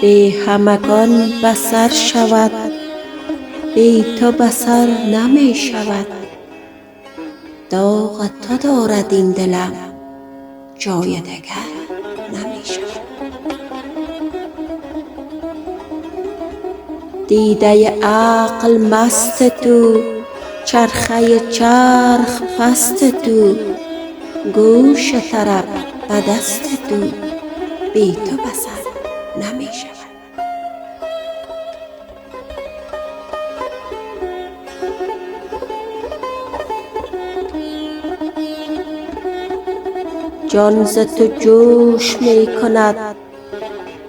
بی همگان بصر شود، بی تو بصر نمی شود. داغ تو دارد این دلم، جای دگر نمی شود. دیده عقل مست تو، چرخه چرخ پست تو، گوش طرب به دست تو، بی تو بصر نمی شود. جان ز تو جوش می کند،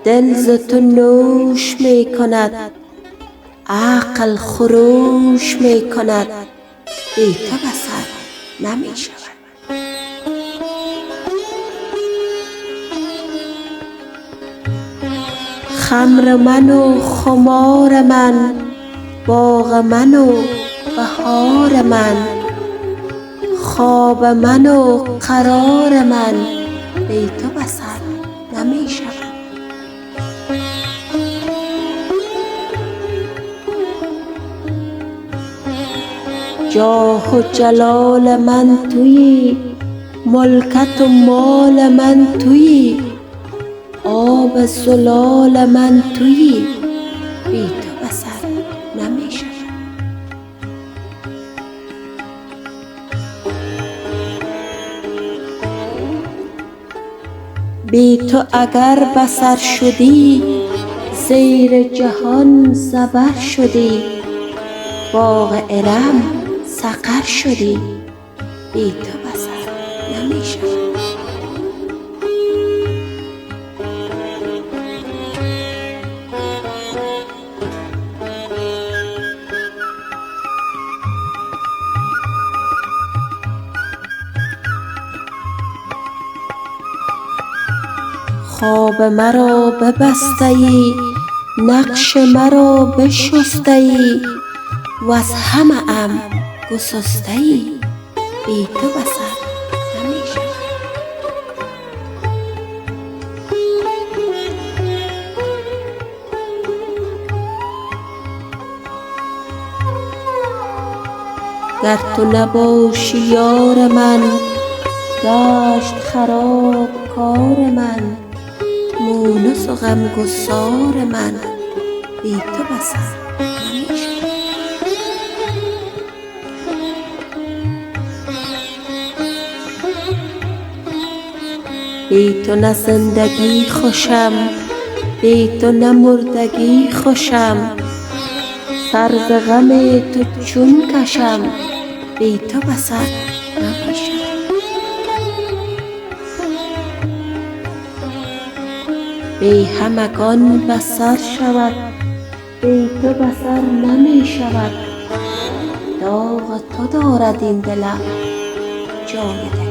دل ز تو نوش می کند، عقل خروش می کند، بی تو بصر نمی شود. خمر من و خمار من، باغ من و بهار من، خواب من و قرار من، بی تو بصر نمی شود. جاه و جلال من تویی، ملکت و مال من تویی، آب زلال من تویی، بی تو بصر نمی شود. بی تو اگر بصر شدی، زیر جهان زبر شدی، باغ ارم سقر شدی، بی تو بصر نمی شود. خواب مرا ببسته ای، نقش مرا بشسته ای، وز همه ام گسسته ای، بی تو بصر نمی شود. گر تو نباشی یار من، گشت خراب کار من، مونس و غمگسار من، بی تو بصر نمی شود. بی تو نه زندگی خوشم، بی تو نه مردگی خوشم، سر ز غم تو چون کشم، بی تو بصر نمی شود. بی همگان بصر شود، بی تو بصر نمی شود. داغ تو دارد این دلم، جای دگر